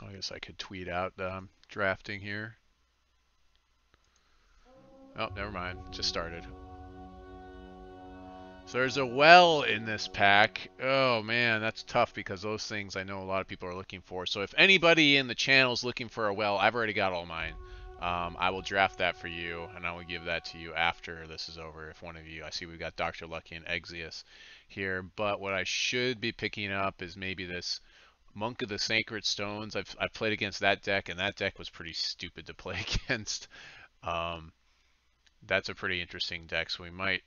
I guess I could tweet out drafting here. Oh, never mind. Just started. So there's a well in this pack. Oh man, that's tough because those things I know a lot of people are looking for. So if anybody in the channel is looking for a well, I've already got all mine. I will draft that for you, and I will give that to you after this is over. If one of you, I see we've got Dr. Lucky and Exius here, but what I should be picking up is maybe this Monk of the Sacred Stones. I've played against that deck, and that deck was pretty stupid to play against. Um, that's a pretty interesting deck, so we might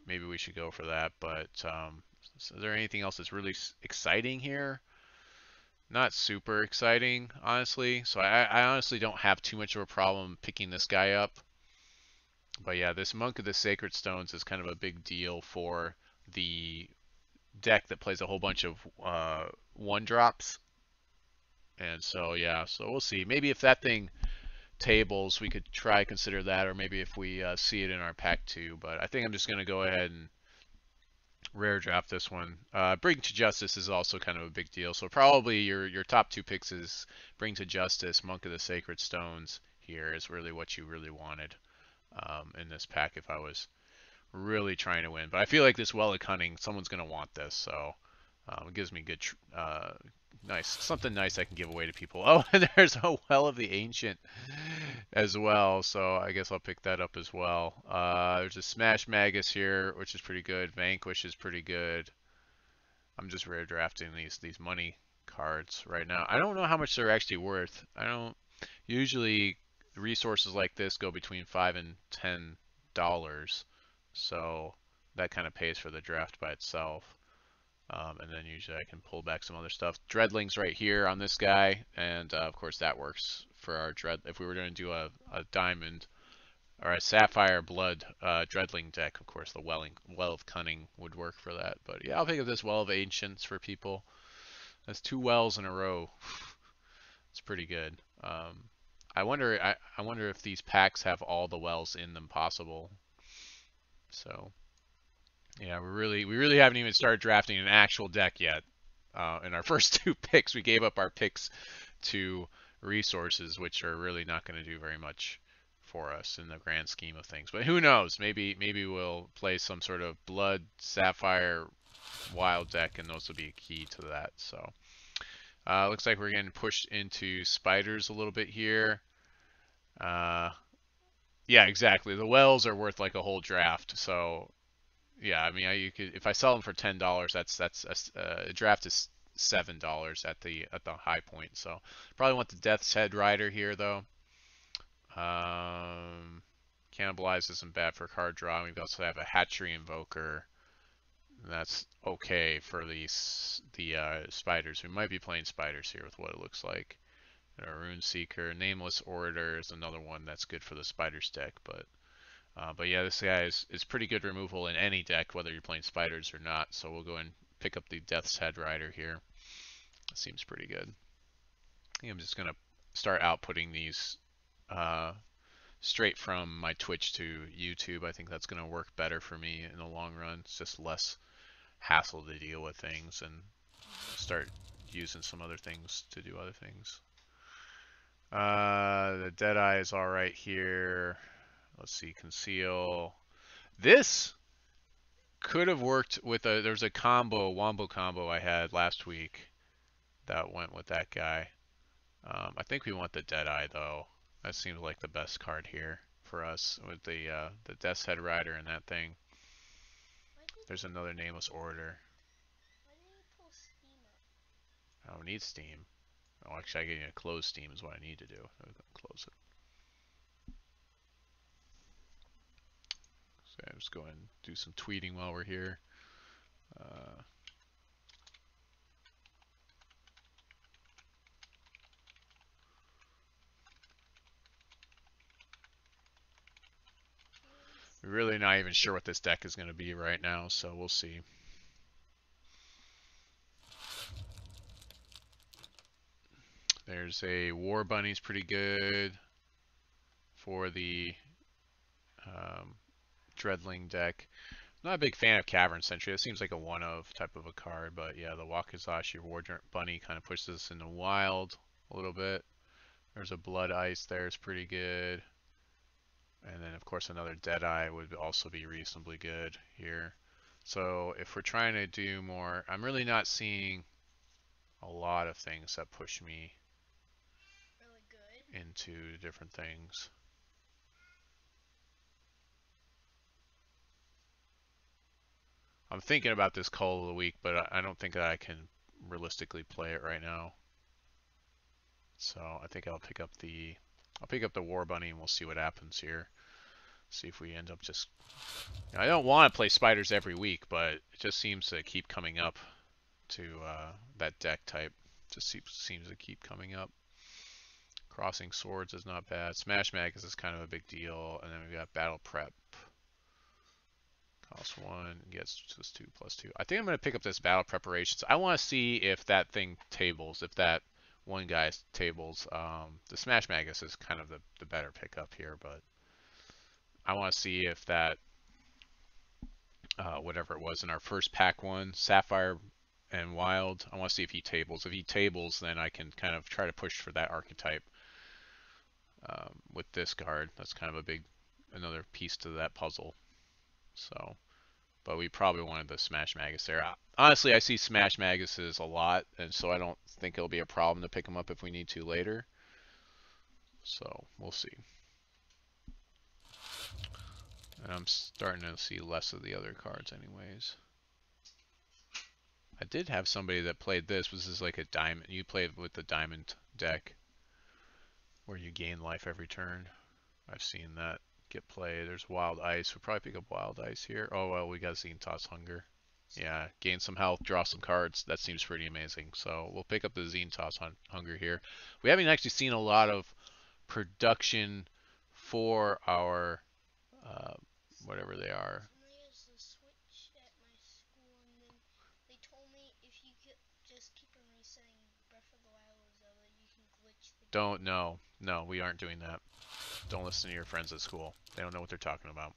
maybe we should go for that. But so is there anything else that's really exciting here? Not super exciting, honestly. So I honestly don't have too much of a problem picking this guy up. But yeah, this Monk of the Sacred Stones is kind of a big deal for the deck that plays a whole bunch of one drops. And so yeah, so we'll see. Maybe if that thing tables, we could try consider that, or maybe if we see it in our pack too. But I think I'm just gonna go ahead and rare draft this one. Bring to Justice is also kind of a big deal. So probably your top two picks is Bring to Justice, Monk of the Sacred Stones. Here is really what you really wanted in this pack if I was really trying to win. But I feel like this Well of Cunning, someone's going to want this. So it gives me good, nice, something nice I can give away to people. Oh, and there's a Well of the Ancient as well. So I guess I'll pick that up as well. There's a Smash Magus here, which is pretty good. Vanquish is pretty good. I'm just rare drafting these money cards right now. I don't know how much they're actually worth. I don't usually resources like this go between $5 and $10, so that kind of pays for the draft by itself. And then usually I can pull back some other stuff. Dreadling's right here on this guy, and of course that works for our dread. If we were going to do a diamond or a sapphire blood dreadling deck, of course the well of cunning would work for that. But yeah, I'll pick up this well of ancients for people. That's two wells in a row. It's pretty good. I wonder if these packs have all the wells in them possible. So yeah, we really haven't even started drafting an actual deck yet. In our first two picks, we gave up our picks to resources, which are really not going to do very much for us in the grand scheme of things. But who knows? Maybe we'll play some sort of blood sapphire wild deck, and those will be key to that. So looks like we're getting pushed into spiders a little bit here. Uh, yeah, exactly. The wells are worth like a whole draft. So yeah, I mean, you could if I sell them for $10, that's a draft is $7 at the high point. So probably want the Death's Head Rider here though. Um, Cannibalize isn't bad for card draw. We also have a Hatchery Invoker. That's okay for the spiders. We might be playing spiders here with what it looks like. A Rune Seeker, Nameless Orator is another one that's good for the spiders deck, but yeah, this guy is pretty good removal in any deck, whether you're playing spiders or not. So we'll go and pick up the Death's Head Rider here. Seems pretty good. I think I'm just gonna start outputting these uh, straight from my Twitch to YouTube. I think that's gonna work better for me in the long run. It's just less hassle to deal with things and start using some other things to do other things. The Deadeye is all right here. Let's see, conceal. This could have worked with there's a wombo combo I had last week that went with that guy. I think we want the Deadeye though. That seems like the best card here for us with the Death's Head Rider and that thing. There's another Nameless Orator. I don't need Steam. Oh, actually, I need to close Steam is what I need to do. I'm gonna close it. So I'm just going to do some tweeting while we're here. Uh, we're really not even sure what this deck is going to be right now, so we'll see. There's a War Bunny's pretty good for the um, Dreadling deck. Not a big fan of Cavern Sentry. It seems like a one-of type of a card, but yeah, the Wakizashi War Bunny kind of pushes us into wild. a little bit. There's a blood ice there, it's pretty good. And then of course another Deadeye would also be reasonably good here. So if we're trying to do more, I'm really not seeing a lot of things that push me into different things. I'm thinking about this call of the week, but I don't think that I can realistically play it right now. So I think I'll pick up the War Bunny and we'll see what happens here. See if we end up just. I don't want to play spiders every week, but it just seems to keep coming up to that deck type. Just seems to keep coming up. Crossing Swords is not bad. Smash Magus is kind of a big deal, and then we've got Battle Prep. Cost 1, gets just 2+2. I think I'm going to pick up this Battle Preparations. I want to see if that thing tables, if that one guy's tables. The Smash Magus is kind of the better pickup here, but I want to see if that, whatever it was in our first pack one, Sapphire and Wild, I want to see if he tables. If he tables, then I can kind of try to push for that archetype with this card. That's kind of another piece to that puzzle. So, but we probably wanted the Smash Magus there. Honestly, I see Smash Maguses a lot, and so I don't think it'll be a problem to pick them up if we need to later. So, we'll see. And I'm starting to see less of the other cards anyways. I did have somebody that played this. This is like a diamond. You play with the diamond deck where you gain life every turn. I've seen that get played. There's Wild Ice. We'll probably pick up Wild Ice here. Oh, well, we got Xenotos Hunger. Yeah, gain some health, draw some cards. That seems pretty amazing. So we'll pick up the Xenotos Hunger here. We haven't actually seen a lot of production for our whatever they are. No, we aren't doing that. Don't listen to your friends at school. They don't know what they're talking about.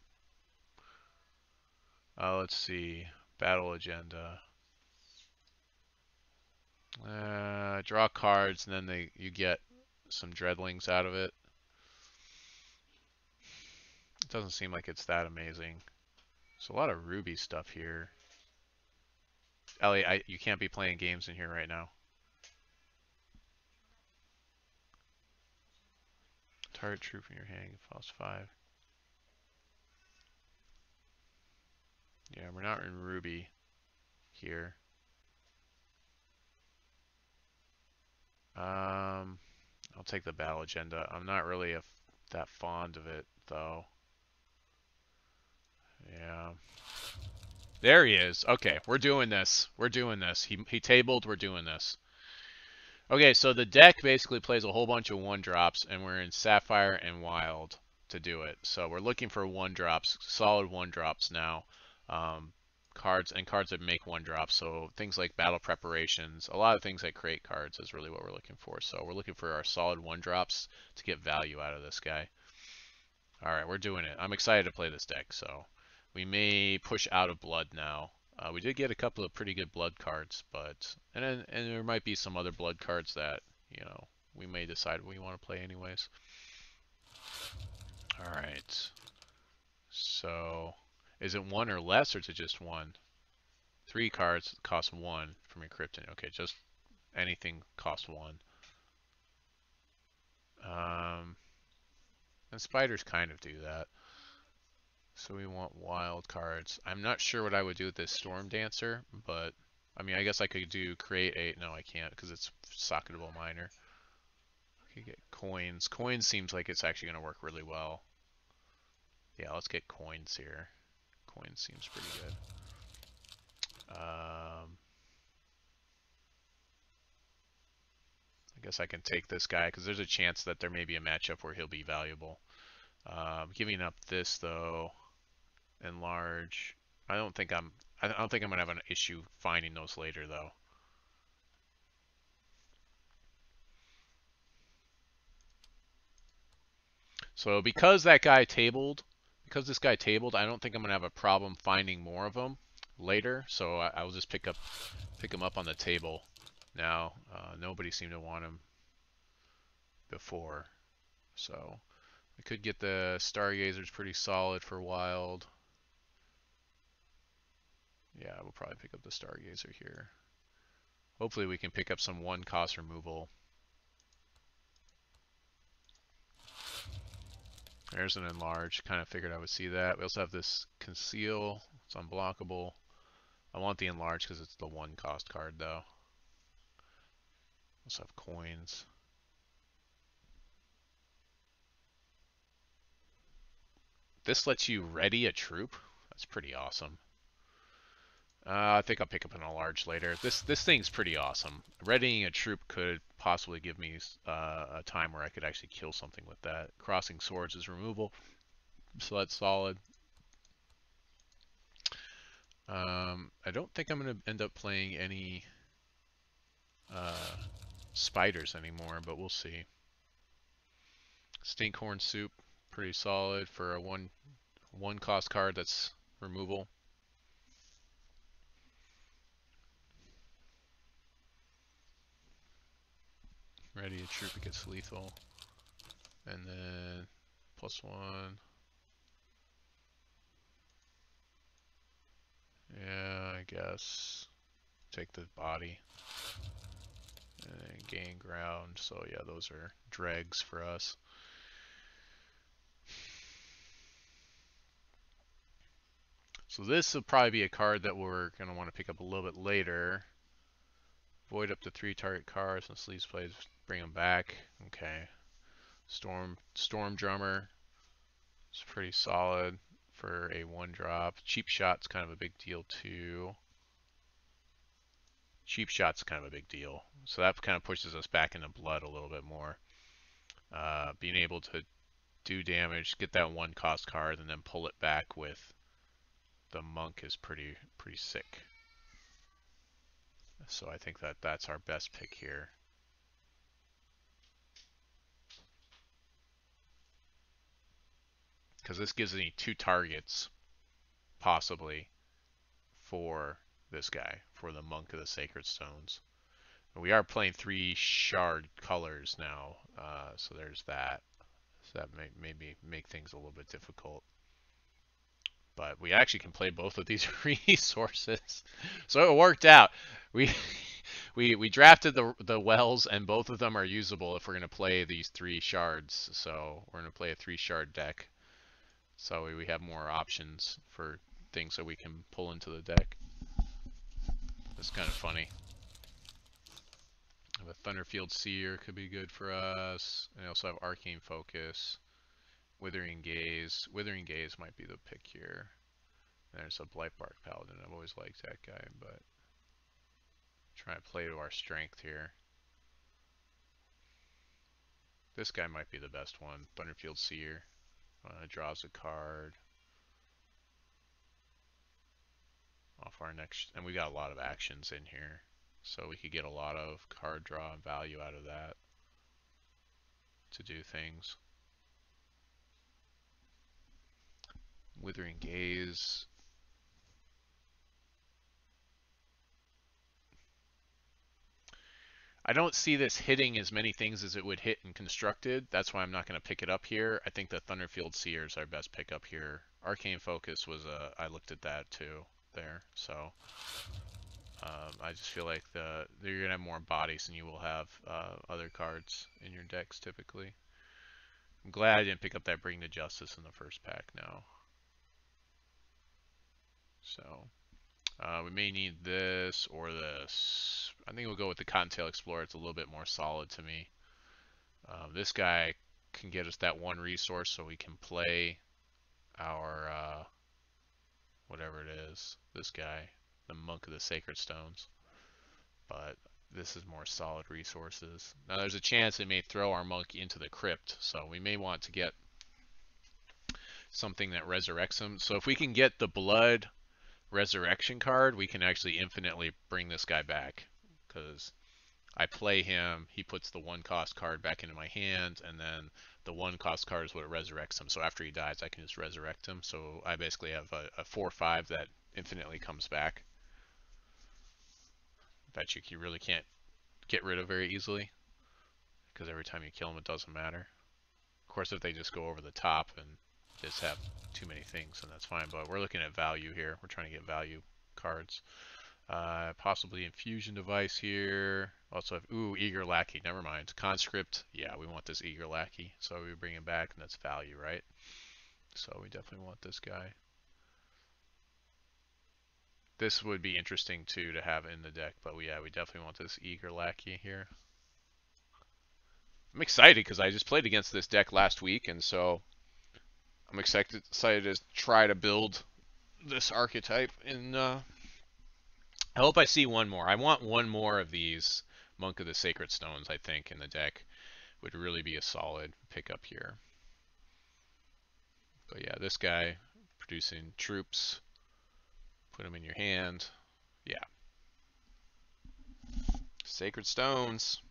Let's see. Battle agenda. Draw cards, and then you get some dreadlings out of it. It doesn't seem like it's that amazing. There's a lot of Ruby stuff here. Ellie, you can't be playing games in here right now. Target troop in your hand, cost 5. Yeah, we're not in Ruby here. I'll take the battle agenda. I'm not really that fond of it, though. Yeah. There he is. Okay, we're doing this. We're doing this. He tabled, we're doing this. Okay, so the deck basically plays a whole bunch of 1-drops, and we're in Sapphire and Wild to do it. So we're looking for 1-drops, solid 1-drops now. Cards that make 1-drops. So things like battle preparations, a lot of things that create cards is really what we're looking for. So we're looking for our solid 1-drops to get value out of this guy. All right, we're doing it. I'm excited to play this deck. So we may push out of blood now. We did get a couple of pretty good blood cards, but and there might be some other blood cards that we may decide we want to play anyways. All right. So is it 1 or less, or is it just 1? 3 cards cost 1 from your Krypton. Okay, just anything costs 1. And spiders kind of do that. So we want wild cards. I'm not sure what I would do with this Storm Dancer, but I mean, I guess I could create a. No, I can't because it's socketable miner. I could get coins. Coins seems like it's actually going to work really well. Yeah, let's get coins here. Coins seems pretty good. I guess I can take this guy because there's a chance that there may be a matchup where he'll be valuable. Giving up this though. Enlarge. I don't think I'm gonna have an issue finding those later though. So because this guy tabled, I don't think I'm gonna have a problem finding more of them later. So I will just pick him up on the table now. Nobody seemed to want him. before. So we could get the Stargazers pretty solid for wild. Yeah, we'll probably pick up the Stargazer here. Hopefully we can pick up some 1-cost removal. There's an enlarge. Kind of figured I would see that. We also have this conceal. It's unblockable. I want the enlarge because it's the 1-cost card though. Also have coins. This lets you ready a troop. That's pretty awesome. I think I'll pick up an enlarge later. This thing's pretty awesome. Readying a troop could possibly give me a time where I could actually kill something with that. Crossing swords is removal, so that's solid. I don't think I'm going to end up playing any spiders anymore, but we'll see. Stinkhorn Soup, pretty solid for a one cost card that's removal. Ready a troop, it gets lethal. And then +1. Yeah, I guess. Take the body. And gain ground. So yeah, those are dregs for us. So this will probably be a card that we're going to want to pick up a little bit later. Void up to 3 target cards and sleeves plays, bring them back. Okay. Storm Drummer is pretty solid for a 1-drop. Cheap Shot's kind of a big deal too. Cheap Shot's kind of a big deal. So that kind of pushes us back into blood a little bit more. Being able to do damage, get that 1-cost card, and then pull it back with the monk is pretty sick. So I think that's our best pick here. Because this gives me 2 targets, possibly, for this guy, for the Monk of the Sacred Stones. We are playing 3 shard colors now, so there's that. So that may maybe make things a little bit difficult. But we actually can play both of these resources. So it worked out. We we drafted the wells, and both of them are usable if we're going to play these 3 shards. So we're going to play a 3-shard deck. So we have more options for things that we can pull into the deck. It's kind of funny. The Thunderfield Seer could be good for us. And I also have Arcane Focus. Withering Gaze. Withering Gaze might be the pick here. And there's a Blightbark Paladin. I've always liked that guy, but try to play to our strength here. This guy might be the best one. Thunderfield Seer. Draws a card. Off our next, and we got a lot of actions in here, so we could get a lot of card draw and value out of that to do things. Withering Gaze. I don't see this hitting as many things as it would hit in Constructed. That's why I'm not going to pick it up here. I think the Thunderfield Seer is our best pickup here. Arcane Focus was I looked at that too there, so I just feel like you're gonna have more bodies than you will have other cards in your decks typically. I'm glad I didn't pick up that Bring to Justice in the first pack now. So we may need this or this. I think we'll go with the Cottontail Explorer. It's a little bit more solid to me. This guy can get us that 1 resource so we can play our whatever it is. This guy, the Monk of the Sacred Stones. But this is more solid resources. Now there's a chance it may throw our monk into the crypt, so we may want to get something that resurrects him. So if we can get the blood resurrection card, we can actually infinitely bring this guy back, because I play him, he puts the 1-cost card back into my hand, and then the 1-cost card is what resurrects him. So after he dies, I can just resurrect him. So I basically have a 4/5 that infinitely comes back, that you really can't get rid of very easily. because every time you kill them, it doesn't matter. Of course, if they just go over the top and just have too many things, then that's fine. But we're looking at value here. We're trying to get value cards. Possibly infusion device here. Also have, ooh, eager lackey. Never mind. Conscript. Yeah, we want this eager lackey. So we bring him back, and that's value, right? So we definitely want this guy. This would be interesting too to have in the deck, but yeah, we definitely want this eager lackey here. I'm excited because I just played against this deck last week, and so I'm excited to try to build this archetype. And I hope I see one more. I want one more of these Monk of the Sacred Stones, I think, in the deck. Would really be a solid pickup here. But yeah, this guy producing troops. Put them in your hand. Yeah. Sacred Stones.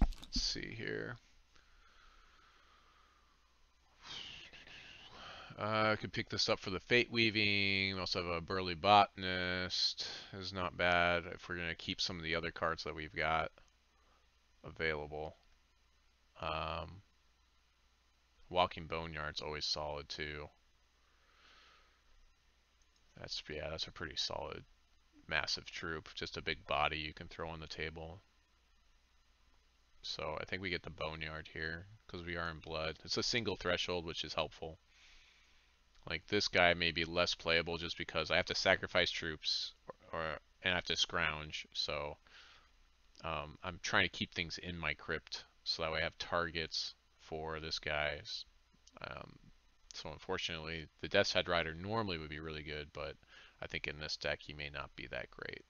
Let's see here. I could pick this up for the Fate Weaving. We also have a Burly Botanist. Is not bad if we're going to keep some of the other cards that we've got available. Walking Boneyard's always solid too. That's a pretty solid, massive troop. Just a big body you can throw on the table. So I think we get the Boneyard here because we are in blood. It's a single threshold, which is helpful. Like this guy may be less playable just because I have to sacrifice troops and I have to scrounge. So I'm trying to keep things in my crypt so that way I have targets for this guy. So unfortunately, the Death's Head Rider normally would be really good, but I think in this deck he may not be that great.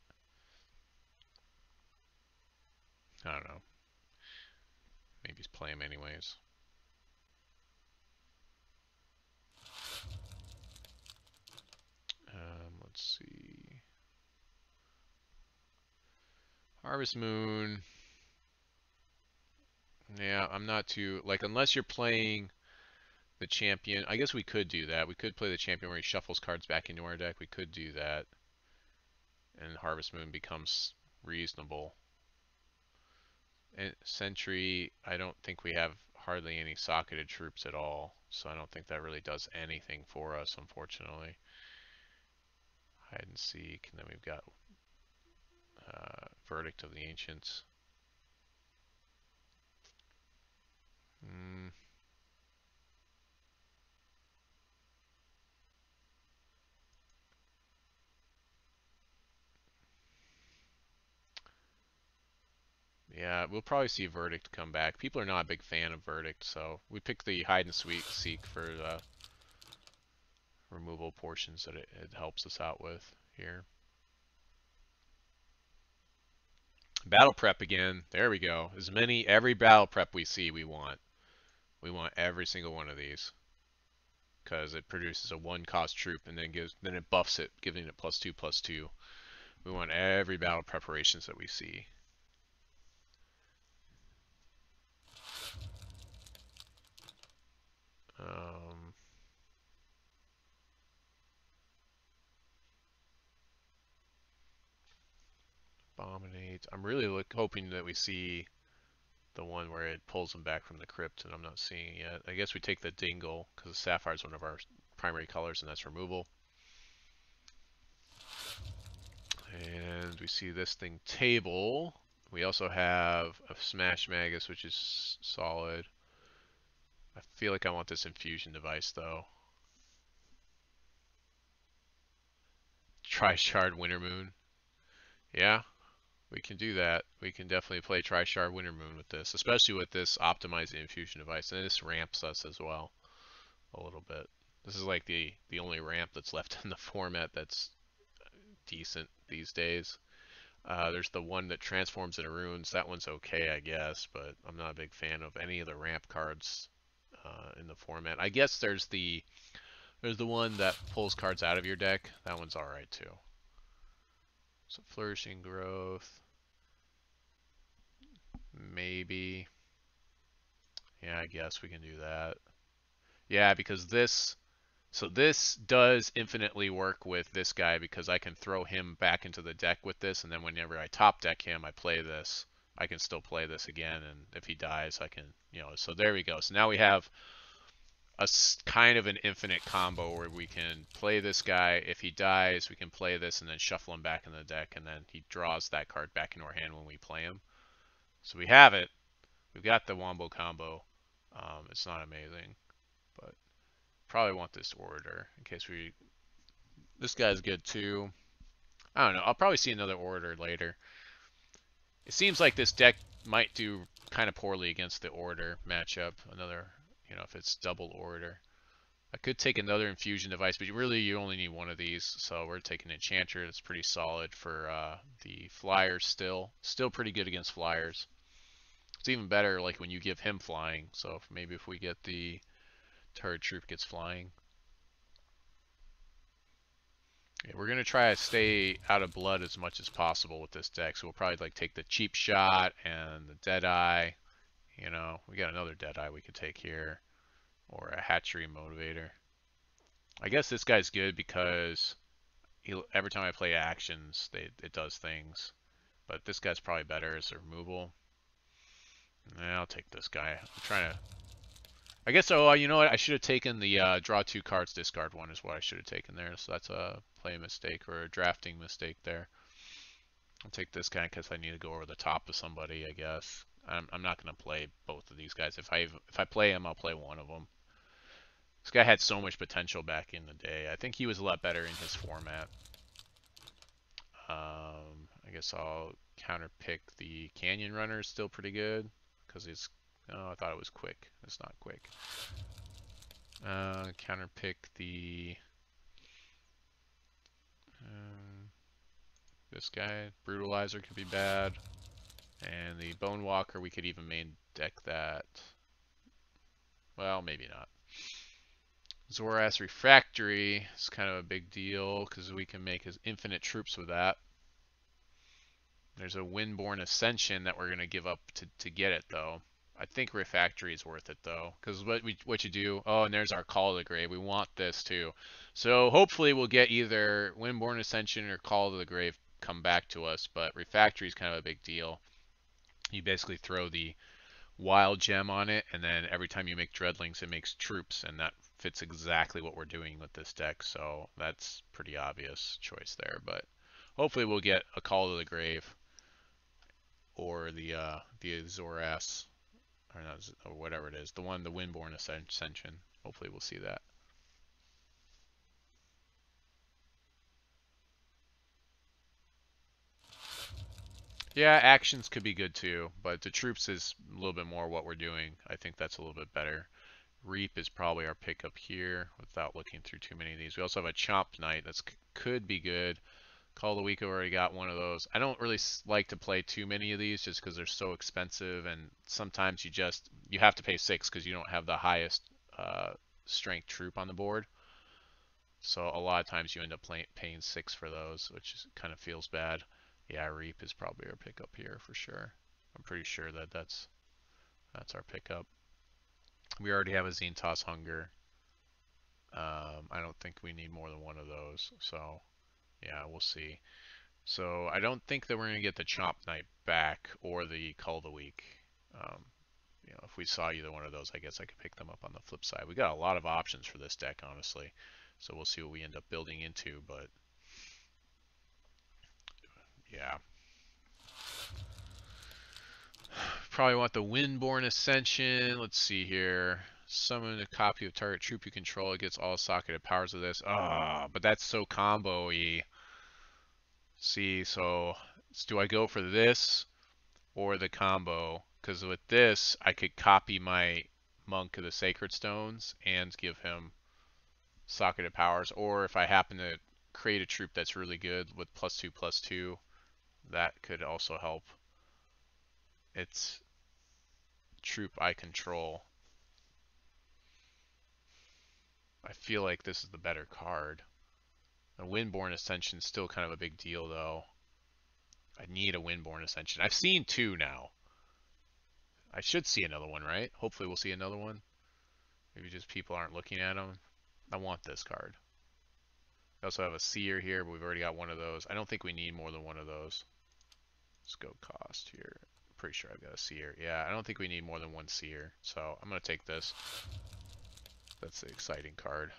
I don't know. Maybe play him anyways. Let's see. Harvest Moon. Yeah, I'm not too like unless you're playing the champion. I guess we could do that. We could play the champion where he shuffles cards back into our deck. We could do that, and Harvest Moon becomes reasonable. And Sentry, I don't think we have hardly any socketed troops at all, so I don't think that really does anything for us, unfortunately. Hide and Seek, and then we've got Verdict of the Ancients. Yeah, we'll probably see Verdict come back. People are not a big fan of Verdict, so we picked the Hide and Seek for the removal portions that it helps us out with here. Battle prep again. There we go. Every battle prep we see, we want. We want every single one of these because it produces a 1-cost troop and then it buffs it, giving it +2/+2. We want every battle preparations that we see. Abominate. I'm really hoping that we see the one where it pulls them back from the crypt, and I'm not seeing it yet. I guess we take the Dingle because the Sapphire is one of our primary colors, and that's removal. And we see this thing table. We also have a Smash Magus, which is solid. I feel like I want this infusion device though. Tri-Shard Wintermoon. Yeah, we can do that. We can definitely play Tri-Shard Wintermoon with this, especially with this optimizing infusion device. And this ramps us as well a little bit. This is like the only ramp that's left in the format that's decent these days. There's the one that transforms into runes. That one's okay, I guess, but I'm not a big fan of any of the ramp cards in the format. I guess there's the one that pulls cards out of your deck. That one's all right too. So Flourishing Growth, maybe. Yeah, I guess we can do that. Yeah, because this So this does infinitely work with this guy because I can throw him back into the deck with this, and then whenever I top deck him, I play this. I can still play this again, and if he dies, I can, so there we go. So now we have a kind of an infinite combo where we can play this guy. If he dies, we can play this and then shuffle him back in the deck, and then he draws that card back into our hand when we play him. So we have it. We've got the Wombo combo. It's not amazing, but probably want this orator in case we. This guy's good too. I don't know. I'll probably see another orator later. It seems like this deck might do kind of poorly against the orator matchup. Another, if it's double orator. I could take another infusion device, but really you only need one of these. So we're taking Enchanter. That's pretty solid for the flyers still. Still pretty good against flyers. It's even better like when you give him flying. So maybe if we get the turret troop gets flying. Yeah, we're going to try to stay out of blood as much as possible with this deck. So we'll probably like take the cheap shot and the Deadeye. We got another Deadeye we could take here. Or a Hatchery Motivator. I guess this guy's good because every time I play actions, it does things. But this guy's probably better as a removal. Yeah, I'll take this guy. I'm trying to. I guess, you know what? I should have taken the draw 2 cards, discard 1 is what I should have taken there. So that's a play mistake or a drafting mistake there. I'll take this guy because I need to go over the top of somebody, I guess. I'm not going to play both of these guys. If I play him, I'll play one of them. This guy had so much potential back in the day. I think he was a lot better in his format. I guess I'll counter pick the Canyon Runner. Is still pretty good because he's. Oh, I thought it was quick. It's not quick. Counter pick the. This guy. Brutalizer could be bad. And the Bone Walker, we could even main deck that. Well, maybe not. Zoras Refractory is kind of a big deal because we can make his infinite troops with that. There's a Windborne Ascension that we're going to give up to get it, though. I think Refractory is worth it, though, because what you do... Oh, and there's our Call to the Grave. We want this, too. So hopefully we'll get either Windborne Ascension or Call to the Grave come back to us, but Refractory is kind of a big deal. You basically throw the wild gem on it, and then every time you make Dreadlings, it makes troops, and that fits exactly what we're doing with this deck, so that's pretty obvious choice there. But hopefully we'll get a Call to the Grave or the Zoras, or not, or whatever it is, the Windborne Ascension. Hopefully we'll see that. Yeah, actions could be good too, but the troops is a little bit more what we're doing. I think that's a little bit better. Reap is probably our pickup here without looking through too many of these. We also have a Chomp Knight that could be good. Call of the Week, I've already got one of those. I don't really like to play too many of these just because they're so expensive, and sometimes you have to pay 6 because you don't have the highest strength troop on the board. So a lot of times you end up paying 6 for those, which kind of feels bad. Yeah, Reap is probably our pickup here for sure. I'm pretty sure that's our pickup. We already have a Zintas Hunger. I don't think we need more than one of those. So, yeah, we'll see. So, I don't think that we're going to get the Chomp Knight back or the Cull of the Week. If we saw either one of those, I guess I could pick them up on the flip side. We got a lot of options for this deck, honestly. So, we'll see what we end up building into, but yeah. Probably want the Windborne Ascension. Let's see here. Summon a copy of target troop you control. It gets all socketed powers of this. Ah, but that's so combo-y. See, so do I go for this or the combo? Because with this, I could copy my Monk of the Sacred Stones and give him socketed powers. Or if I happen to create a troop that's really good with +2/+2, that could also help. It's troop I control. I feel like this is the better card. A Windborne Ascension is still kind of a big deal, though. I need a Windborne Ascension. I've seen 2 now. I should see another one, right? Hopefully we'll see another one. Maybe just people aren't looking at them. I want this card. We also have a seer here, but we've already got one of those. I don't think we need more than one of those. Let's go cost here. Pretty sure I've got a seer. Yeah, I don't think we need more than one seer. So I'm going to take this. That's the exciting card.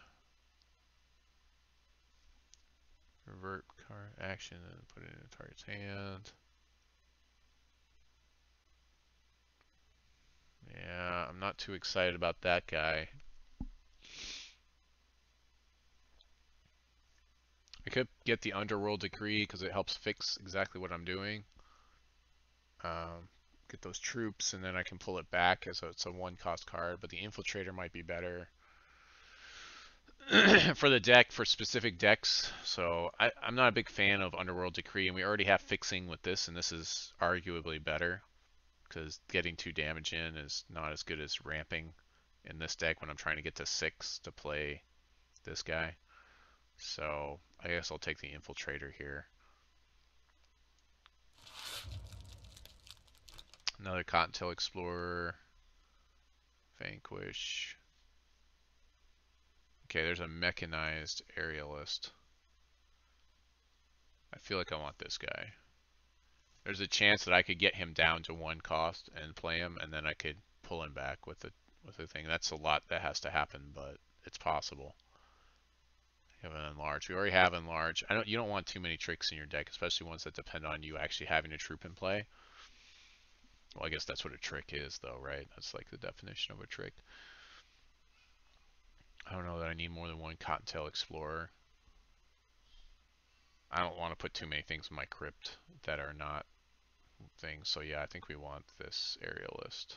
Revert card action and put it in the target's hand. Yeah, I'm not too excited about that guy. I could get the Underworld Decree because it helps fix exactly what I'm doing. Get those troops, and then I can pull it back as it's a one-cost card. But the Infiltrator might be better for the deck, for specific decks. So I'm not a big fan of Underworld Decree, and we already have fixing with this, and this is arguably better because getting 2 damage in is not as good as ramping in this deck when I'm trying to get to 6 to play this guy. So I guess I'll take the Infiltrator here. Another Cottontail Explorer. Vanquish. Okay, there's a mechanized aerialist. I feel like I want this guy. There's a chance that I could get him down to 1 cost and play him, and then I could pull him back with the thing. That's a lot that has to happen, but it's possible. Have an enlarge. We already have enlarge. You don't want too many tricks in your deck, especially ones that depend on you actually having a troop in play. Well, I guess that's what a trick is, though, right? That's like the definition of a trick. I don't know that I need more than 1 Cottontail Explorer. I don't want to put too many things in my crypt that are not things. So yeah, I think we want this aerialist.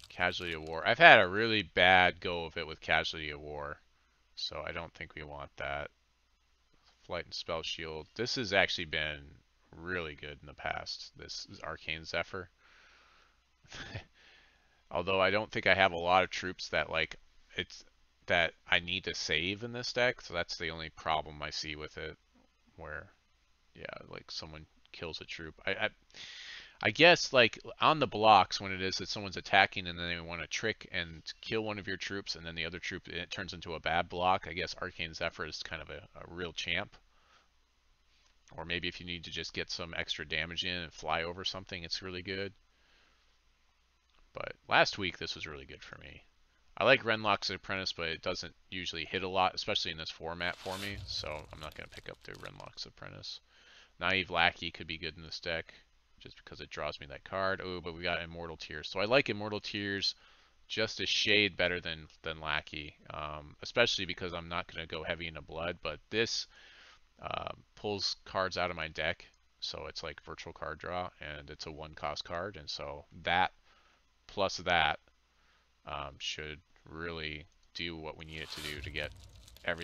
Casualty of War. I've had a really bad go of it with Casualty of War, so I don't think we want that. Flight and Spell Shield. This has actually been really good in the past. This is Arcane Zephyr. Although I don't think I have a lot of troops that that I need to save in this deck, so that's the only problem I see with it. Where, yeah, like someone kills a troop. I guess like on the blocks when it is that someone's attacking and then they want to trick and kill one of your troops and then the other troop it turns into a bad block. I guess Arcane Zephyr is kind of a real champ. Or maybe if you need to just get some extra damage in and fly over something, it's really good. But last week this was really good for me. I like Renlock's Apprentice, but it doesn't usually hit a lot, especially in this format for me. So I'm not going to pick up the Renlock's Apprentice. Naive Lackey could be good in this deck, just because it draws me that card. Oh, but we got Immortal Tears. So I like Immortal Tears just a shade better than Lackey, especially because I'm not going to go heavy into Blood. But this pulls cards out of my deck, so it's like virtual card draw, and it's a 1-cost card. And so that plus that should really do what we need it to do to get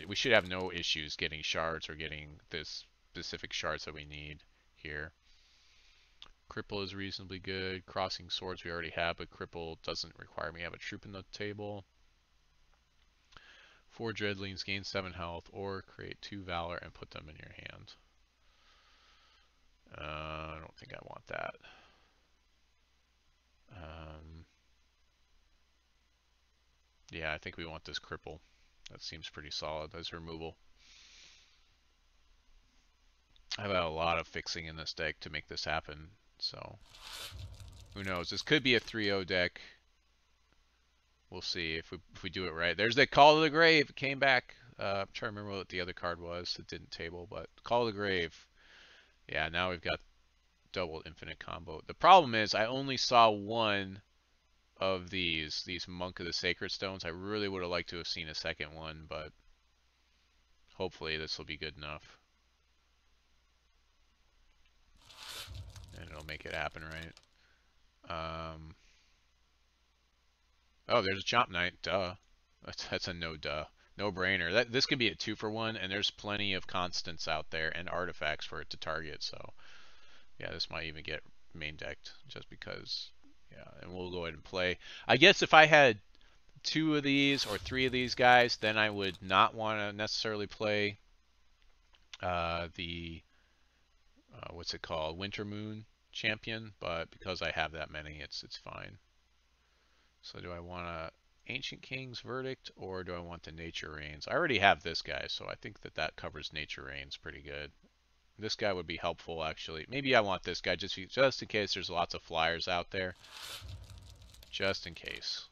we should have no issues getting shards or getting this specific shards that we need here. Cripple is reasonably good. Crossing Swords we already have, but Cripple doesn't require me to have a troop in the table. 4 Dreadlings gain 7 health, or create 2 Valor and put them in your hand. I don't think I want that. Yeah, I think we want this Cripple. That seems pretty solid as removal. I've had a lot of fixing in this deck to make this happen, so who knows? This could be a 3-0 deck. We'll see if we do it right. There's the Call to the Grave. It came back. I'm trying to remember what the other card was. It didn't table, but Call to the Grave. Yeah, now we've got double infinite combo. The problem is I only saw one of these Monk of the Sacred Stones. I really would have liked to have seen a second one, but hopefully this will be good enough. And it'll make it happen, right? Oh, there's a Chomp Knight. Duh. That's a no-brainer. This could be a 2-for-1, and there's plenty of constants out there and artifacts for it to target. So, yeah, this might even get main decked just because. Yeah, and we'll go ahead and play. I guess if I had 2 of these or 3 of these guys, then I would not want to necessarily play the what's it called, Winter Moon Champion. But because I have that many, it's fine. So do I want to Ancient King's Verdict, or do I want the Nature Reigns? I already have this guy, so I think that that covers Nature Reigns pretty good. This guy would be helpful, actually. Maybe I want this guy just in case there's lots of flyers out there. Just in case.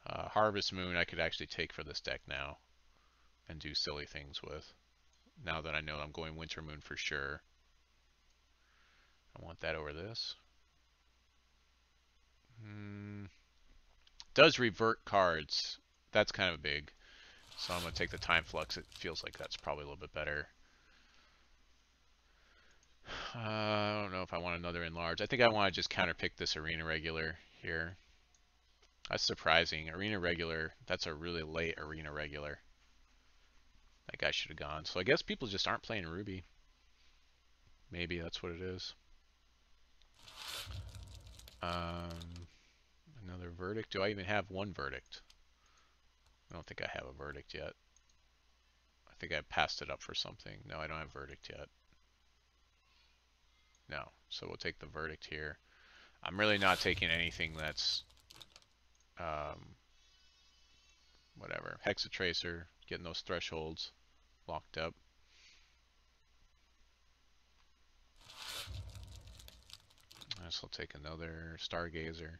Harvest Moon I could actually take for this deck now and do silly things with. Now that I know I'm going Winter Moon for sure. I want that over this. Does revert cards. That's kind of big. So I'm going to take the Time Flux. It feels like that's probably a little bit better. I don't know if I want another Enlarge. I think I want to just counterpick this Arena Regular here. That's surprising. Arena Regular, that's a really late Arena Regular. That guy should have gone. So I guess people just aren't playing Ruby. Maybe that's what it is. Another Verdict. Do I even have one Verdict? I don't think I have a Verdict yet. I think I passed it up for something. No, I don't have Verdict yet. No, so we'll take the Verdict here. I'm really not taking anything that's whatever. Hexatracer, getting those thresholds locked up. I guess I'll take another Stargazer.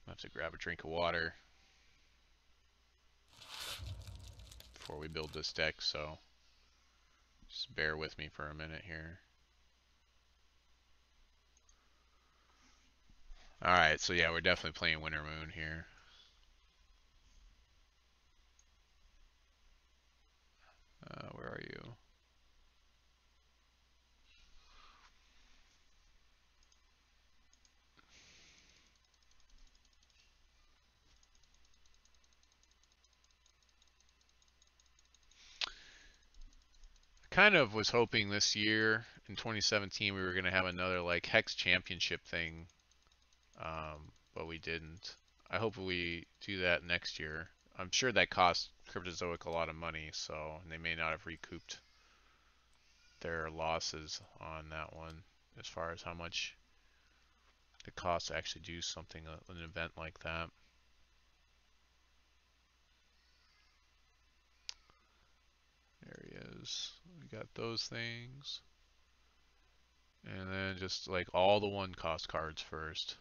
I have to grab a drink of water before we build this deck, so just bear with me for a minute here. Alright, so yeah, we're definitely playing Winter Moon here. Where are you? Kind of was hoping this year in 2017 we were going to have another like Hex Championship thing, but we didn't. I hope we do that next year. I'm sure that cost Cryptozoic a lot of money, so they may not have recouped their losses on that one as far as how much it costs to actually do something, an event like that. There he is. We got those things. And then just like all the one cost cards first.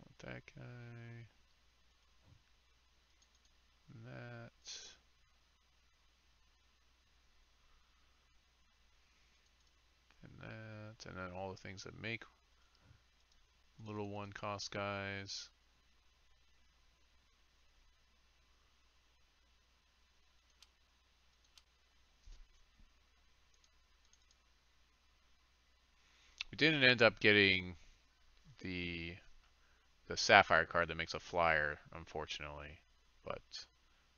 Want that guy. And that. And that. And then all the things that make little one cost guys. We didn't end up getting the Sapphire card that makes a flyer, unfortunately. But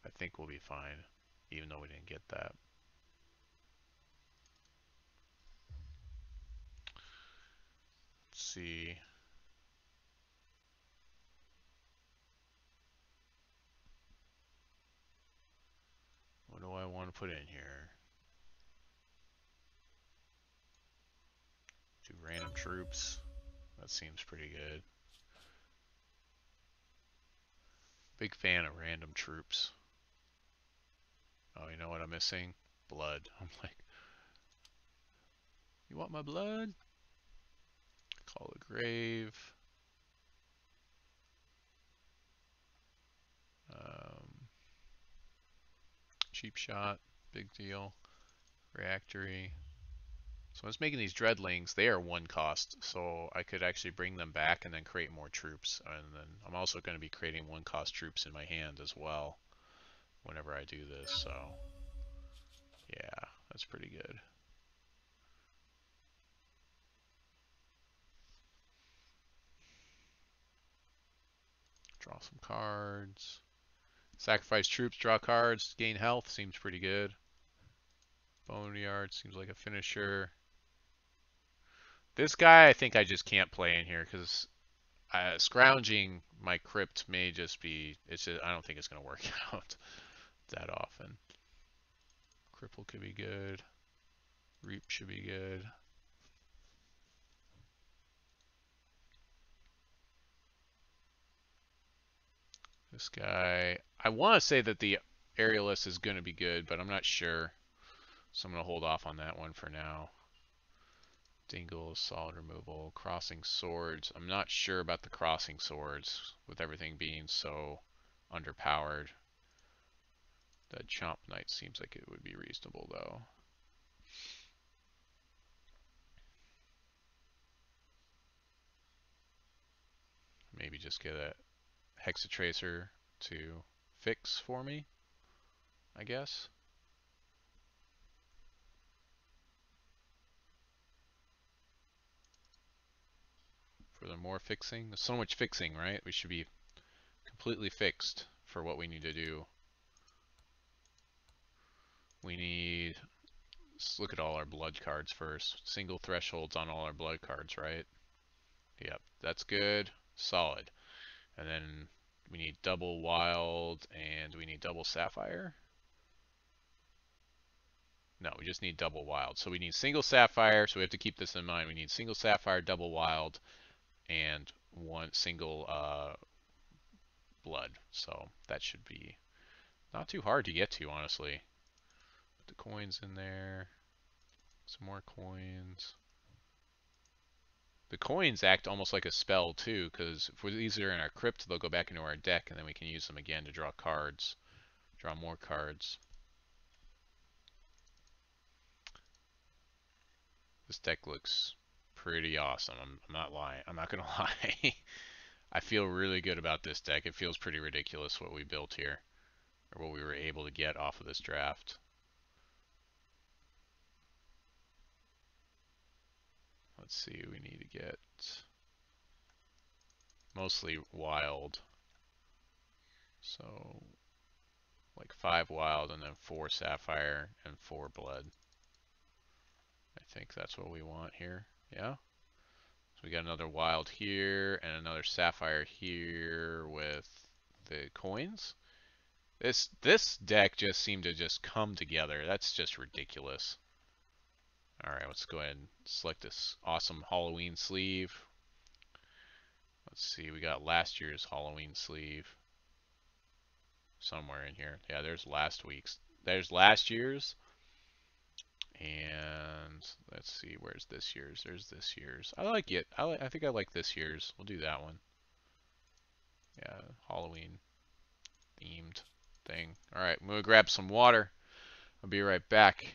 I think we'll be fine, even though we didn't get that. Let's see. What do I want to put in here? Do random troops. That seems pretty good. Big fan of random troops. Oh, you know what I'm missing? Blood. I'm like, you want my blood? Call a grave. Cheap shot. Big deal. Reactory. So I was making these dreadlings. They are one cost, so I could actually bring them back and then create more troops. And then I'm also going to be creating one cost troops in my hand as well whenever I do this. So yeah, that's pretty good. Draw some cards. Sacrifice troops, draw cards, gain health. Seems pretty good. Boneyard seems like a finisher. This guy, I think I just can't play in here because scrounging my crypt may just be. It's just, I don't think it's going to work out that often. Cripple could be good. Reap should be good. This guy, I want to say that the aerialist is going to be good, but I'm not sure. So I'm going to hold off on that one for now. Dingle, solid removal, crossing swords. I'm not sure about the crossing swords with everything being so underpowered. The Chomp Knight seems like it would be reasonable though. Maybe just get a Hexatracer to fix for me, I guess. For the more fixing. There's so much fixing, right? We should be completely fixed for what we need to do. We need, let's look at all our blood cards first. Single thresholds on all our blood cards, right? Yep, that's good. Solid. And then we need double wild and we need double sapphire. No, we just need double wild. So we need single sapphire, so we have to keep this in mind. We need single sapphire, double wild, and one single blood. So that should be not too hard to get to, honestly. Put the coins in there. Some more coins. The coins act almost like a spell too, because if these are in our crypt, they'll go back into our deck, and then we can use them again to draw cards. Draw more cards. This deck looks pretty awesome. I'm not lying. I'm not gonna lie. I feel really good about this deck. It feels pretty ridiculous what we built here, or what we were able to get off of this draft. Let's see, we need to get mostly wild. So like 5 wild and then 4 sapphire and 4 blood. I think that's what we want here. Yeah. So we got another wild here and another sapphire here with the coins. This deck just seemed to just come together. That's just ridiculous. All right, let's go ahead and select this awesome Halloween sleeve. Let's see, we got last year's Halloween sleeve somewhere in here. Yeah, there's last week's. There's last year's. And let's see, where's this year's? There's this year's. I like it. I think I like this year's. We'll do that one. Yeah, Halloween themed thing. All right, I'm gonna grab some water. I'll be right back.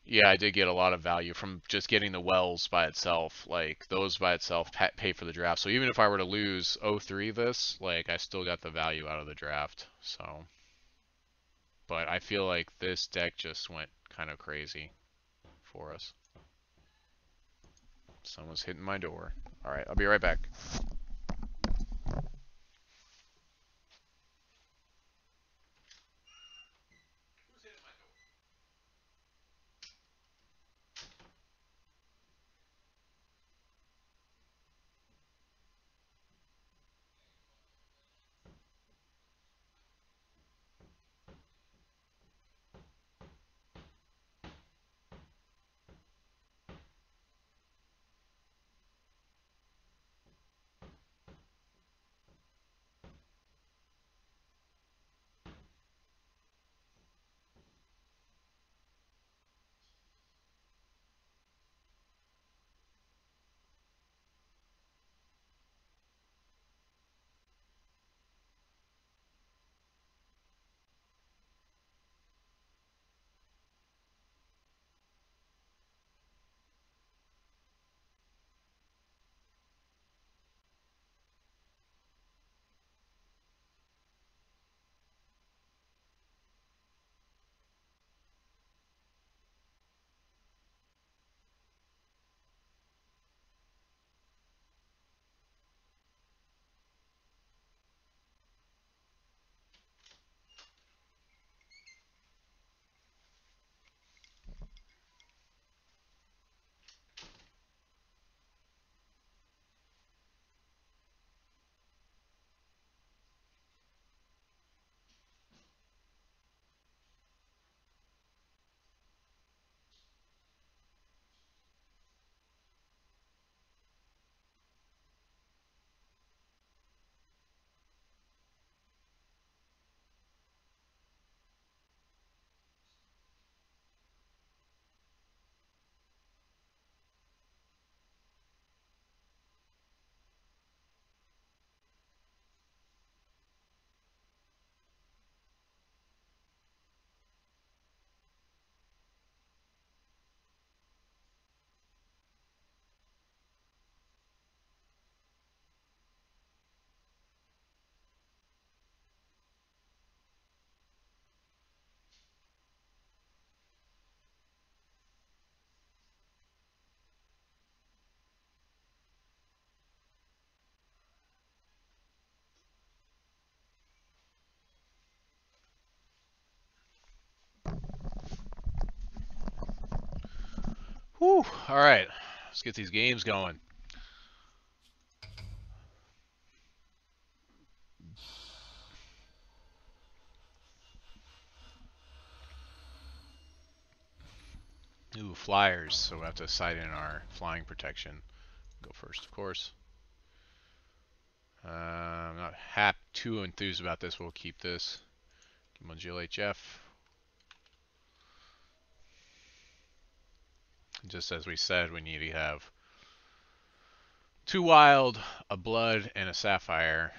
Yeah, I did get a lot of value from just getting the wells by itself. Like those by itself pay for the draft. So even if I were to lose 0-3 this, like I still got the value out of the draft. So, but I feel like this deck just went kind of crazy for us. Someone's hitting my door. All right, I'll be right back. Whew. All right. Let's get these games going. Ooh, flyers. So we have to sight in our flying protection. Go first, of course. I'm not too enthused about this. We'll keep this. Come on, GLHF. Just as we said, we need to have 2 wild, a blood, and a sapphire.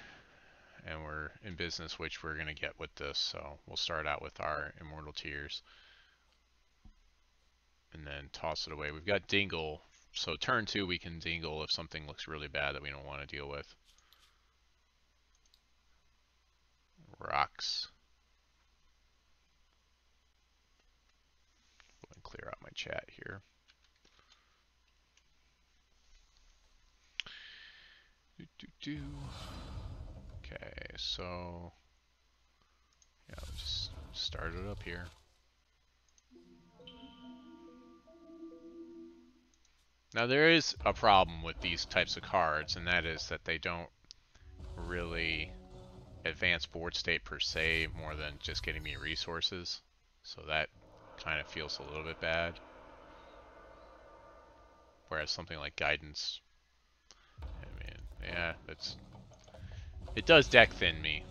And we're in business, which we're going to get with this. So we'll start out with our immortal tears. And then toss it away. We've got Dingle. So turn 2, we can Dingle if something looks really bad that we don't want to deal with. Rocks. Go and clear out my chat here. Okay, so yeah, we'll just start it up here. Now there is a problem with these types of cards, and that is that they don't really advance board state per se, more than just getting me resources. So that kind of feels a little bit bad. Whereas something like guidance, I mean, yeah, it does deck thin me.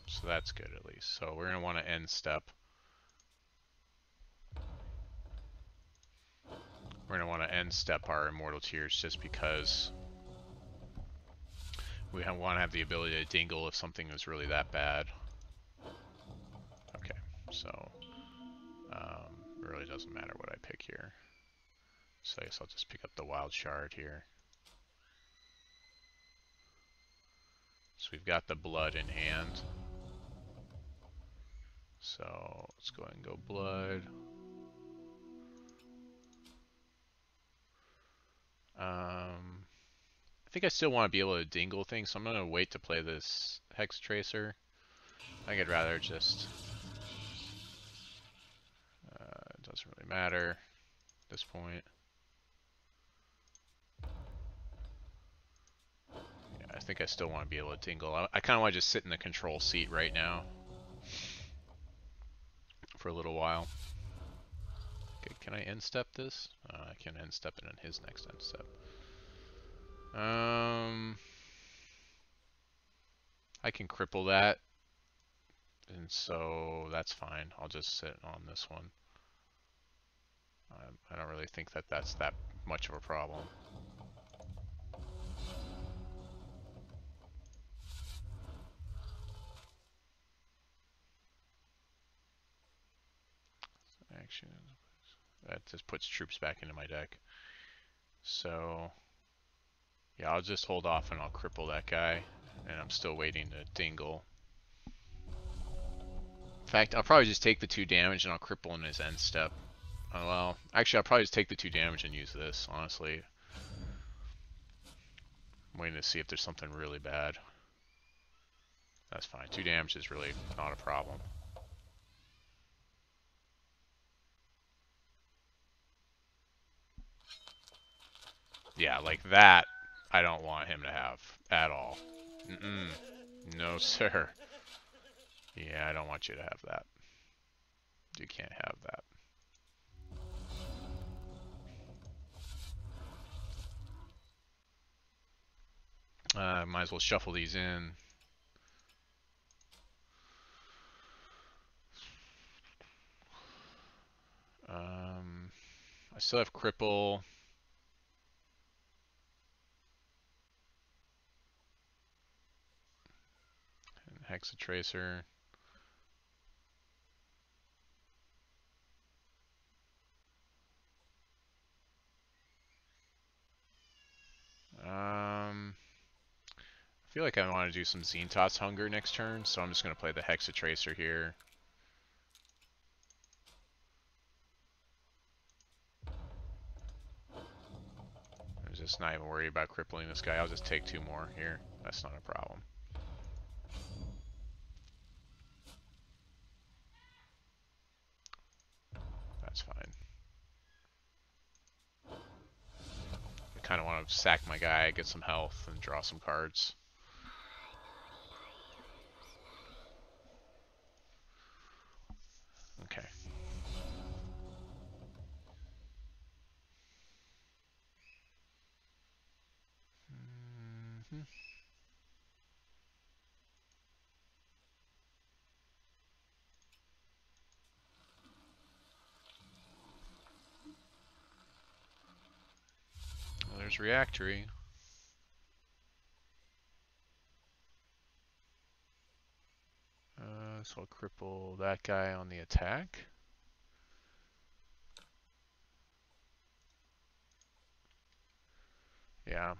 So that's good at least. So we're gonna want to end step. We're going to want to end step our immortal tears just because we want to have the ability to dingle if something is really that bad. Okay, so it really doesn't matter what I pick here. So I guess I'll just pick up the wild shard here. So we've got the blood in hand. So let's go ahead and go blood. I think I still want to be able to dingle things, so I'm going to wait to play this Hex Tracer. I think I'd rather just... it doesn't really matter at this point. Yeah, I think I still want to be able to dingle. I kind of want to just sit in the control seat right now for a little while. Okay, can I end step this? I can end step it in his next end step. I can cripple that, and so that's fine. I'll just sit on this one. I don't really think that that's that much of a problem. Action. That just puts troops back into my deck. So, yeah, I'll just hold off and I'll cripple that guy. And I'm still waiting to dingle. In fact, I'll probably just take the 2 damage and I'll cripple in his end step. Oh, well, actually, I'll probably just take the 2 damage and use this, honestly. I'm waiting to see if there's something really bad. That's fine. 2 damage is really not a problem. Yeah, like that, I don't want him to have at all. No, sir. Yeah, I don't want you to have that. You can't have that. Might as well shuffle these in. I still have cripple. And Hexatracer. I feel like I want to do some Zentos Hunger next turn, so I'm just going to play the Hexatracer here. I'm just not even worried about crippling this guy. I'll just take 2 more here. That's not a problem. That's fine. kind of want to sack my guy, get some health, and draw some cards. Okay. Mm-hmm. Well, there's Reactory. So I'll cripple that guy on the attack. Yeah.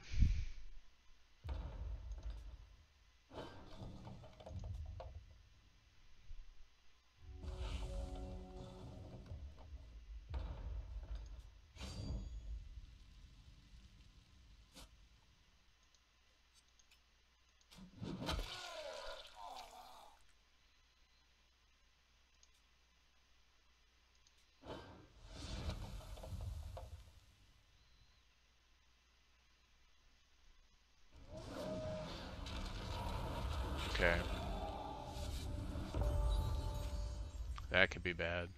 Okay. That could be bad.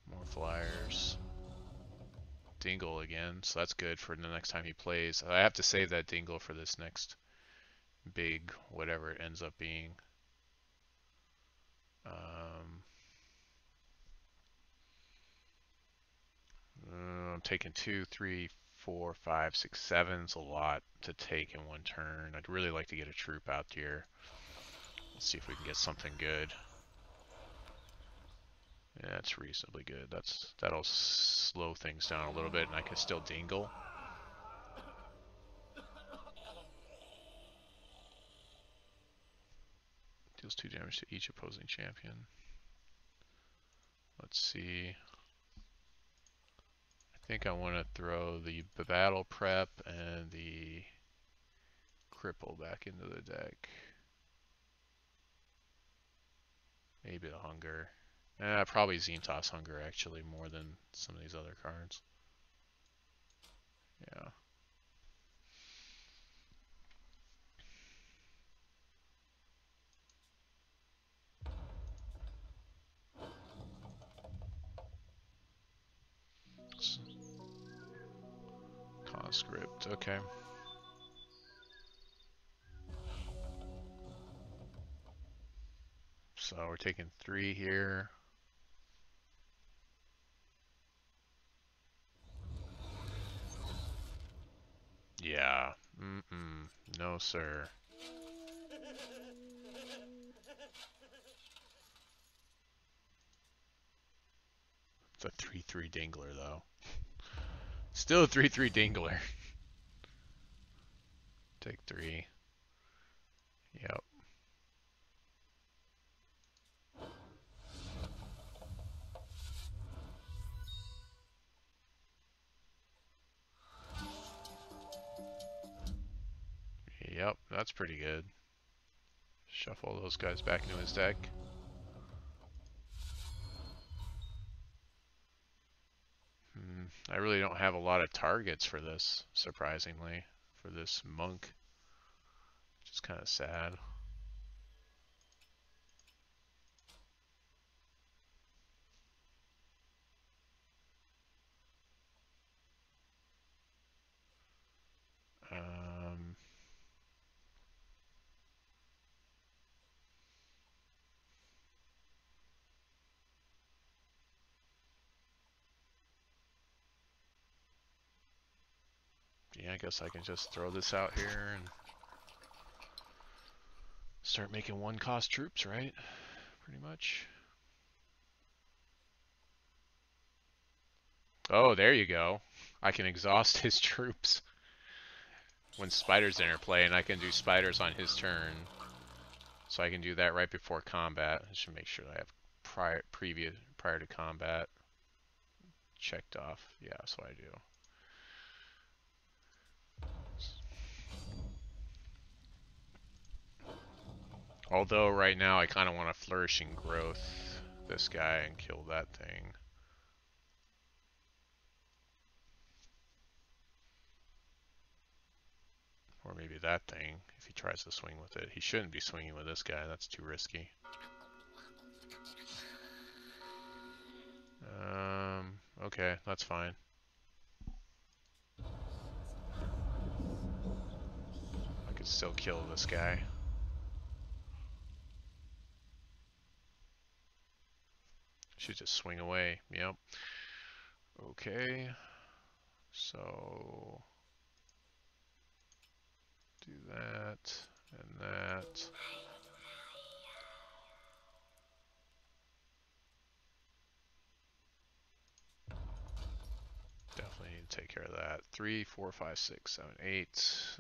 More flyers. Dingle again, so that's good for the next time he plays. I have to save that Dingle for this next big whatever it ends up being. I'm taking 2, 3, 4, 5, 6, 7. It's a lot to take in one turn. I'd really like to get a troop out here. Let's see if we can get something good. Yeah, that's reasonably good. That'll slow things down a little bit, and I can still dingle. Deals 2 damage to each opposing champion. Let's see. I think I want to throw the battle prep and the cripple back into the deck. Maybe the hunger. Probably Zintas hunger actually more than some of these other cards. Yeah. Conscript, okay. So we're taking 3 here. Yeah. No, sir. It's a 3/3 Dingler, though. Still a 3/3 Dingler. Take 3. Yep. Yep, that's pretty good. Shuffle those guys back into his deck. I really don't have a lot of targets for this, surprisingly, for this monk, which is kind of sad. Yeah, I guess I can just throw this out here and start making 1-cost troops, right? Pretty much. Oh, there you go. I can exhaust his troops when spiders interplay, and I can do spiders on his turn. So I can do that right before combat. I should make sure I have prior to combat checked off. Yeah, so I do. Although right now I kind of want to flourishing growth this guy and kill that thing. Or maybe that thing, if he tries to swing with it. He shouldn't be swinging with this guy. That's too risky. Okay, that's fine. I could still kill this guy. Should just swing away. Yep. Okay. So do that and that. Definitely need to take care of that. 3, 4, 5, 6, 7, 8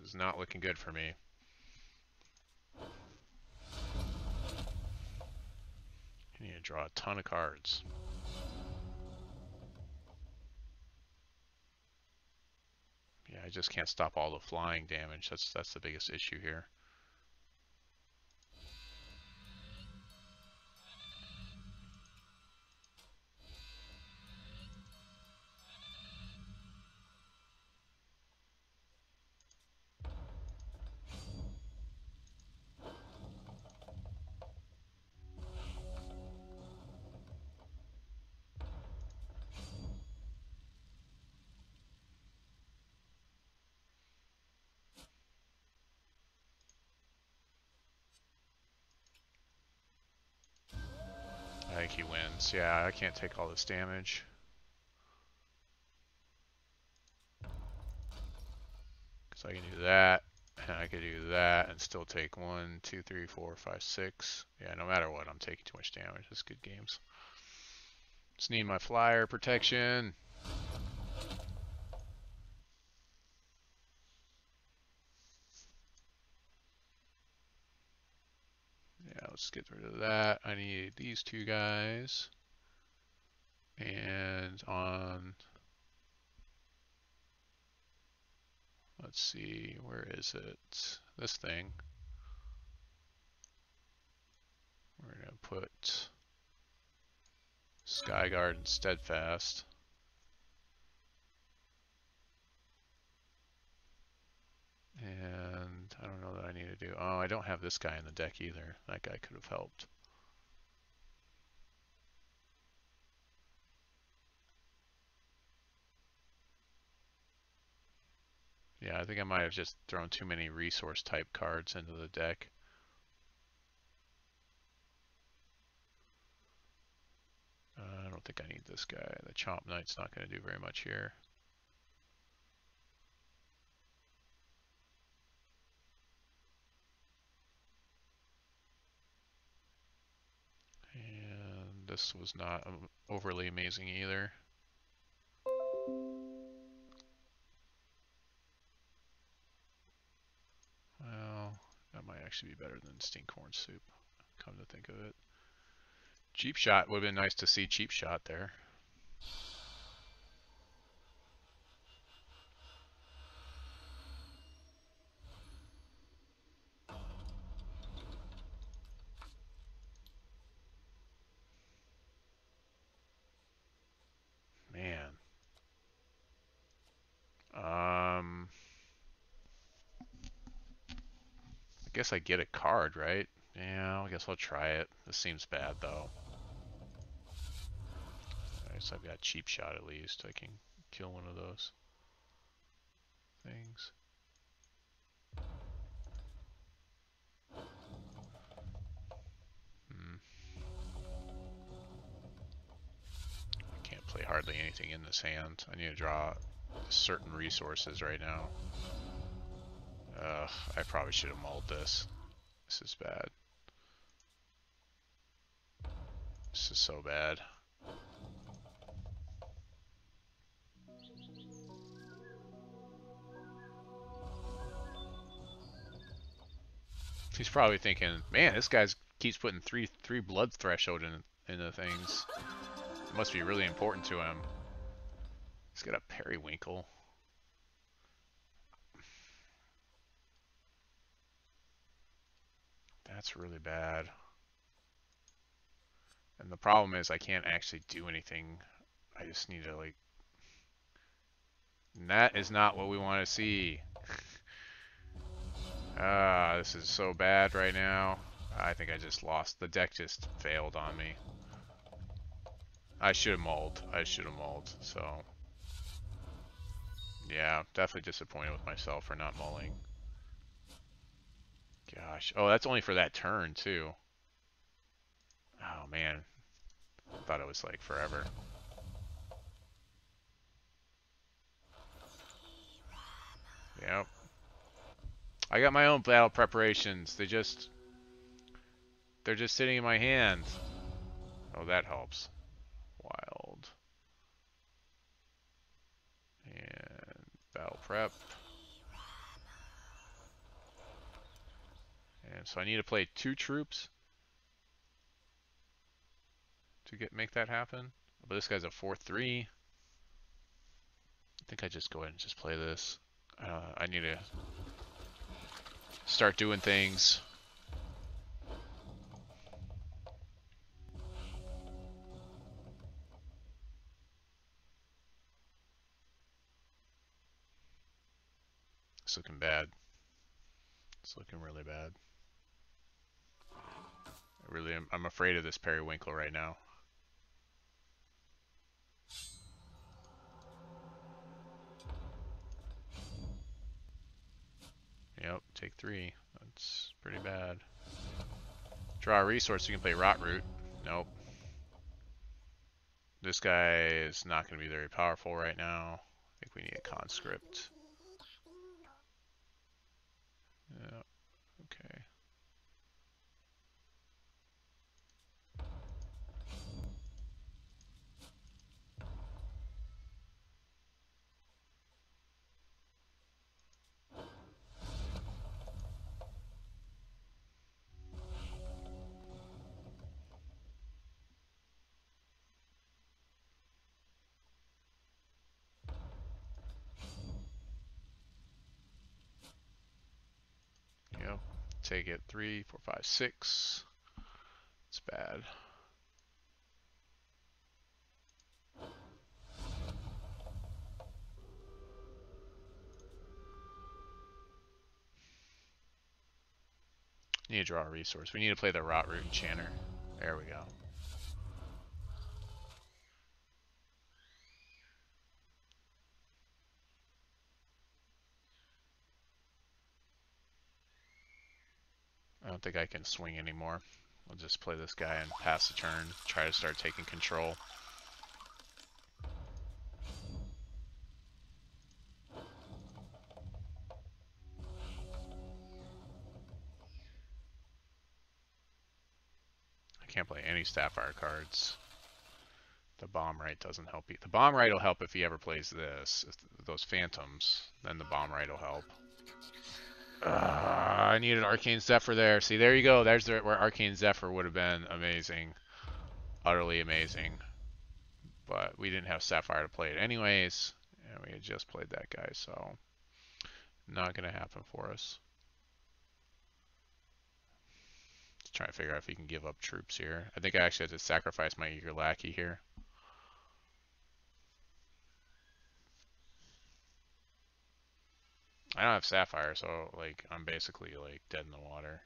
is not looking good for me. You need to draw a ton of cards. Yeah, I just can't stop all the flying damage. That's the biggest issue here. I think he wins. Yeah, I can't take all this damage. Because I can do that, and I could do that, and still take 1, 2, 3, 4, 5, 6. Yeah, no matter what, I'm taking too much damage. It's good games. Just need my flyer protection. Yeah, let's get rid of that. I need these two guys. And on, let's see, where is it? This thing. We're going to put Skyguard and Steadfast. And I don't know that I need to do. Oh, I don't have this guy in the deck either. That guy could have helped. Yeah, I think I might have just thrown too many resource type cards into the deck. I don't think I need this guy. The Chomp Knight's not going to do very much here. And this was not overly amazing either. Well, that might actually be better than Stinkhorn Soup, come to think of it. Cheap Shot would have been nice to see Cheap Shot there. Man. I guess I get a card, right? Yeah, I guess I'll try it. This seems bad though. Alright, so I've got Cheap Shot at least. I can kill one of those things. I can't play hardly anything in this hand. I need to draw certain resources right now. I probably should have mulled this. This is bad. This is so bad. He's probably thinking, man, this guy keeps putting three blood threshold into things. It must be really important to him. He's got a periwinkle. That's really bad. And the problem is I can't actually do anything. I just need to like... And that is not what we want to see. This is so bad right now. I think I just lost. The deck just failed on me. I should have mulled. I should have mulled. So, yeah, definitely disappointed with myself for not mulling. Gosh. Oh, that's only for that turn, too. Oh, man. I thought it was like forever. Yep. I got my own battle preparations. They're just sitting in my hand. Oh, that helps. Wild. And battle prep. And so I need to play 2 troops to make that happen. But this guy's a 4-3. I think I just go ahead and just play this. I need to start doing things. It's looking bad. It's looking really bad. I'm afraid of this periwinkle right now. Yep, take 3. That's pretty bad. Draw a resource, you can play Rot Root. Nope. This guy is not going to be very powerful right now. I think we need a conscript. Yeah, okay. Yep. Take it 3, 4, 5, 6. It's bad. Need to draw a resource. We need to play the Rot Root Enchanter. There we go. I don't think I can swing anymore. I'll just play this guy and pass the turn. Try to start taking control. I can't play any Sapphire cards. The Bomb Right doesn't help. The Bomb Right will help if he ever plays this. Those Phantoms, then the Bomb Right will help. I needed Arcane Zephyr there. See, there you go. There's where Arcane Zephyr would have been amazing. Utterly amazing. But we didn't have Sapphire to play it anyways. And we had just played that guy, so not going to happen for us. Just trying to figure out if he can give up troops here. I think I actually had to sacrifice my Eager Lackey here. I don't have Sapphire, so like I'm basically like dead in the water.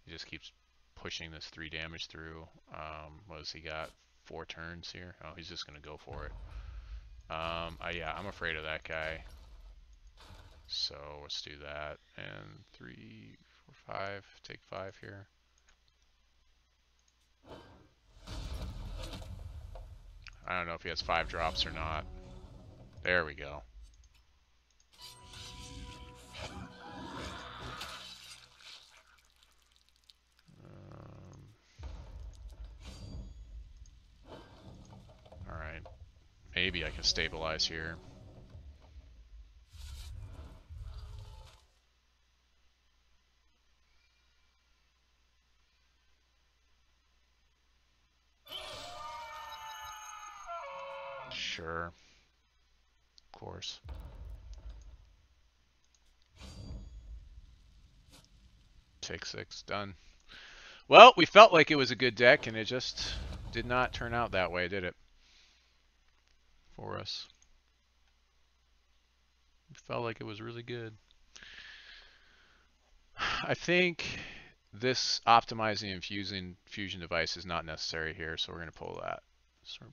He just keeps pushing this 3 damage through. What has he got? 4 turns here? Oh, he's just gonna go for it. Yeah, I'm afraid of that guy. So let's do that. And 3, 4, 5. Take 5 here. I don't know if he has 5 drops or not. There we go. Alright. Maybe I can stabilize here. Sure. Of course. Take 6. Done. Well, we felt like it was a good deck, and it just did not turn out that way, did it? For us. We felt like it was really good. I think this optimizing and fusing fusion device is not necessary here, so we're going to pull that. So we're